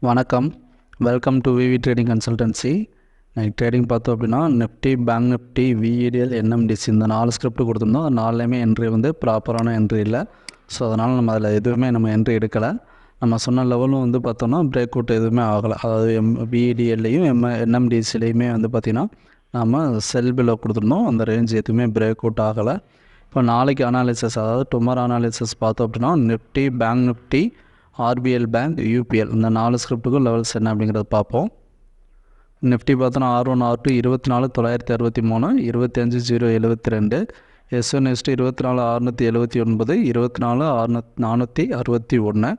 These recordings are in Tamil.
வணக்கம். Welcome to VV trading consultancy. Trading பார்த்தோம் அப்படின்னா Nifty, bank Nifty, VEDL, NMDC இந்த 4 ஸ்கிரிப்ட் கொடுத்துருந்தோம். அது 4லேயுமே என்ட்ரி வந்து ப்ராப்பரான என்ட்ரி இல்லை. ஸோ அதனால் நம்ம அதில் எதுவுமே என்ட்ரி எடுக்கலை. நம்ம சொன்ன லெவலும் வந்து பார்த்தோம்னா பிரேக் அவுட் எதுவுமே ஆகலை. அதாவது விஇடிஎல்லையும் என்எம்டிசிலையுமே வந்து பார்த்திங்கன்னா நம்ம செல் பிலோ கொடுத்துருந்தோம். அந்த ரேஞ்ச் எதுவுமே பிரேக் அவுட் ஆகலை. இப்போ நாளைக்கு அனாலிசிஸ், அதாவது டுமாரோ அனாலிசிஸ் பார்த்தோம் அப்படின்னா Nifty, bank Nifty, RBL bank, UPL இந்த 4 ஸ்கிரிப்ட்டுக்கும் லெவல்ஸ் என்ன அப்படிங்கிறத பார்ப்போம். நிஃப்டி பார்த்தோன்னா R1 R2 24,963, 25,072, S1 S2 24,679, 24,461.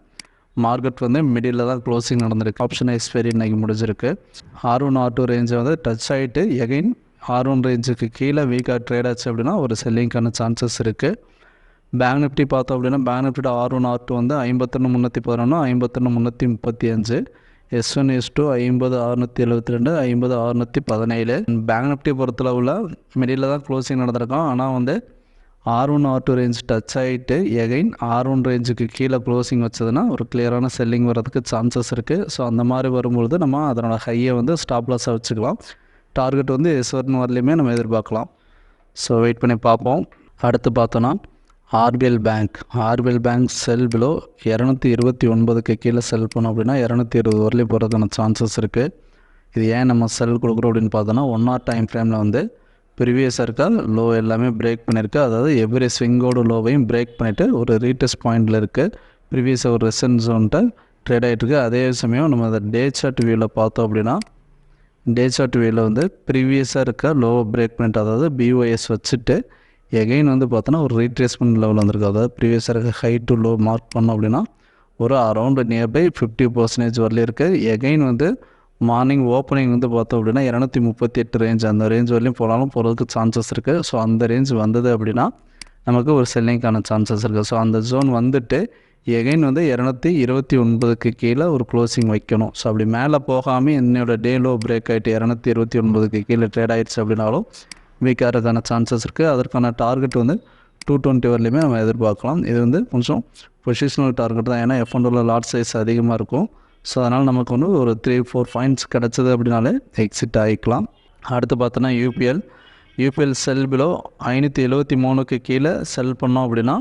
Market வந்து மிடில் தான் க்ளோசிங் நடந்திருக்கு. ஆப்ஷன் எக்ஸ்பைரி இன்றைக்கி முடிஞ்சிருக்கு. R1 R2 ரேஞ்சை வந்து டச் ஆகிட்டு எகைன் R1 ரேஞ்சுக்கு கீழே வீக்காக ட்ரேட் ஆச்சு அப்படின்னா ஒரு செல்லிங்கான சான்சஸ் இருக்குது. பேங்க் நிஃப்டி பார்த்தோம் அப்படின்னா பேங்க் நிஃப்டியோட R1 R2 வந்து 51,311, 51,335, S1 S2 50,672, 50,617. பேங்க் நிஃப்டி பொறுத்தளவில் மிடில் தான் க்ளோசிங் நடந்திருக்கோம். ஆனால் வந்து R1 R2 ரேஞ்ச் டச் ஆகிட்டு எகைன் R1 ரேஞ்சுக்கு கீழே க்ளோசிங் வச்சதுன்னா ஒரு கிளியரான செல்லிங் வரதுக்கு சான்சஸ் இருக்குது. ஸோ அந்த மாதிரி வரும்பொழுது நம்ம அதனோட ஹையை வந்து ஸ்டாப் லாஸாக வச்சுக்கலாம். டார்கெட் வந்து S1 வரலையுமே நம்ம எதிர்பார்க்கலாம். ஸோ வெயிட் பண்ணி பார்ப்போம். அடுத்து பார்த்தோன்னா ஆர்பிஎல் பேங்க் செல் பிலோ 229க்கு கீழே செல் பண்ணோம் அப்படின்னா 220 வரலையும் போகிறதுக்கான சான்சஸ் இருக்குது. இது ஏன் நம்ம செல் கொடுக்குறோம் அப்படின்னு பார்த்தோன்னா 1 hour டைம் ஃப்ரேமில் வந்து ப்ரீவியஸாக இருக்க லோ எல்லாமே பிரேக் பண்ணியிருக்கு. அதாவது எவ்ரி ஸ்விங்கோட லோவையும் பிரேக் பண்ணிவிட்டு ஒரு ரீடெஸ்ட் பாயிண்டில் இருக்குது. ப்ரீவியஸாக ஒரு ரெசன்ட் ஜோன்ட்டு ட்ரேட் ஆகிட்டுருக்கு. அதே சமயம் நம்ம அதை டே சார்ட் வியூவில் பார்த்தோம் அப்படின்னா டே சார்ட் வியூவில் வந்து ப்ரீவியஸாக இருக்க லோவை பிரேக் பண்ணிட்டு, அதாவது பிஓஎஸ் வச்சுட்டு எகைன் வந்து பார்த்தோன்னா ஒரு ரீட்ரேஸ்மெண்ட் லெவல் வந்திருக்கு. அதாவது ப்ரீவியஸாக இருக்க ஹை டு லோ மார்க் பண்ணோம் அப்படின்னா ஒரு அரௌண்ட் நியர்பை 50% வரலையும் இருக்குது. எகைன் வந்து மார்னிங் ஓப்பனிங் வந்து பார்த்தோம் அப்படின்னா 238 ரேஞ்ச், அந்த ரேஞ்ச் வரலையும் போகிறதுக்கு சான்சஸ் இருக்குது. ஸோ அந்த ரேஞ்ச் வந்தது அப்படின்னா நமக்கு ஒரு செல்லிங்கான சான்சஸ் இருக்குது. ஸோ அந்த ஜோன் வந்துட்டு எகைன் வந்து 229க்கு கீழே ஒரு க்ளோசிங் வைக்கணும். ஸோ அப்படி மேலே போகாமல் என்னோடய டே லோ பிரேக் ஆகிட்டு 229க்கு கீழே ட்ரேட் ஆகிடுச்சு அப்படின்னாலும் வீக்காகிறதுக்கான சான்சஸ் இருக்குது. அதற்கான டார்கெட் வந்து 220 வரலையுமே நம்ம எதிர்பார்க்கலாம். இது வந்து கொஞ்சம் பொசிஷனல் டார்கெட் தான். ஏன்னா F1 லாட் சைஸ் அதிகமாக இருக்கும். ஸோ அதனால் நமக்கு வந்து ஒரு 3-4 பாயிண்ட்ஸ் கிடச்சிது அப்படின்னாலே எக்ஸிட் ஆகிக்கலாம். அடுத்து பார்த்தோன்னா யூபிஎல் செல் பிலோ 573க்கு கீழே செல் பண்ணோம் அப்படின்னா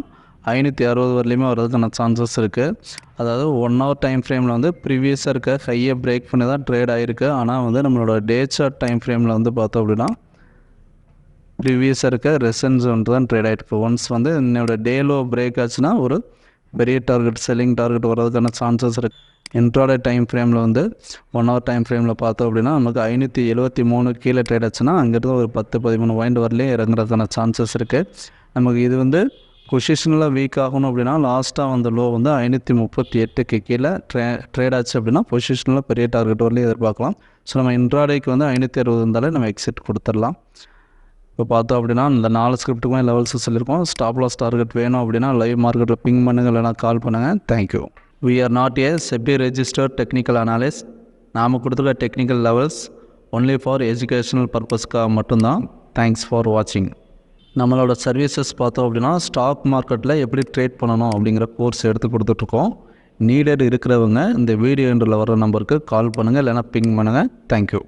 560 வரலையுமே வர்றதுக்கான சான்சஸ் இருக்குது. அதாவது 1 hour டைம் ஃப்ரேமில் வந்து ப்ரீவியஸாக இருக்க ஹையை பிரேக் பண்ணி தான் ட்ரேட் ஆகிருக்கு. ஆனால் வந்து நம்மளோட டே சார்ட் டைம் ஃப்ரேமில் வந்து பார்த்தோம் அப்படின்னா ப்ரீவியஸாக இருக்க ரெசன்ட் ஜோன் தான் ட்ரேட் ஆகிருக்கு. ஒன்ஸ் வந்து என்னோடய டே லோ பிரேக் ஆச்சுன்னா ஒரு பெரிய டார்கெட், செல்லிங் டார்கெட் வர்றதுக்கான சான்சஸ் இருக்குது. இன்ட்ராடே டைம் ஃப்ரேமில் வந்து 1 hour டைம் ஃப்ரேமில் பார்த்தோம் அப்படின்னா நமக்கு 573 கீழே ட்ரேட் ஆச்சுன்னா அங்கேருந்து ஒரு 10-13 பாயிண்ட் வரலையும் இறங்குறதுக்கான சான்சஸ் இருக்குது. நமக்கு இது வந்து பொசிஷனில் வீக் ஆகணும் அப்படின்னா லாஸ்ட்டாக வந்த லோ வந்து 538க்கு கீழே ட்ரேட் ஆச்சு அப்படின்னா பொசிஷனில் பெரிய டார்கெட் வரலையும் எதிர்பார்க்கலாம். ஸோ நம்ம இன்ட்ராடேக்கு வந்து 560 இருந்தாலே நம்ம எக்ஸிட் கொடுத்துடலாம். இப்போ பார்த்தோம் அப்படின்னா இந்த 4 ஸ்கிரிப்ட்டுக்குமே லெவல்ஸ் சொல்லியிருக்கோம். ஸ்டாப் லாஸ் டார்கெட் வேணும் அப்படின்னா லைவ் மார்க்கெட்டில் பிங் பண்ணுங்கள், இல்லைனா கால் பண்ணுங்கள். Thank you. We are not a SEBI registered technical analyst. நாம் கொடுத்துருக்க technical levels only for educational பர்பஸ்க்காக மட்டும்தான். தேங்க்ஸ் ஃபார் வாட்சிங். நம்மளோட சர்வீசஸ் பார்த்தோம் அப்படின்னா ஸ்டாக் மார்க்கெட்டில் எப்படி ட்ரேட் பண்ணணும் அப்படிங்கிற கோர்ஸ் எடுத்து கொடுத்துட்ருக்கோம். நீடட் இருக்கிறவங்க இந்த வீடியோ எண்டில் வர நம்பருக்கு கால் பண்ணுங்கள், இல்லைனா பிங் பண்ணுங்கள். தேங்க்யூ.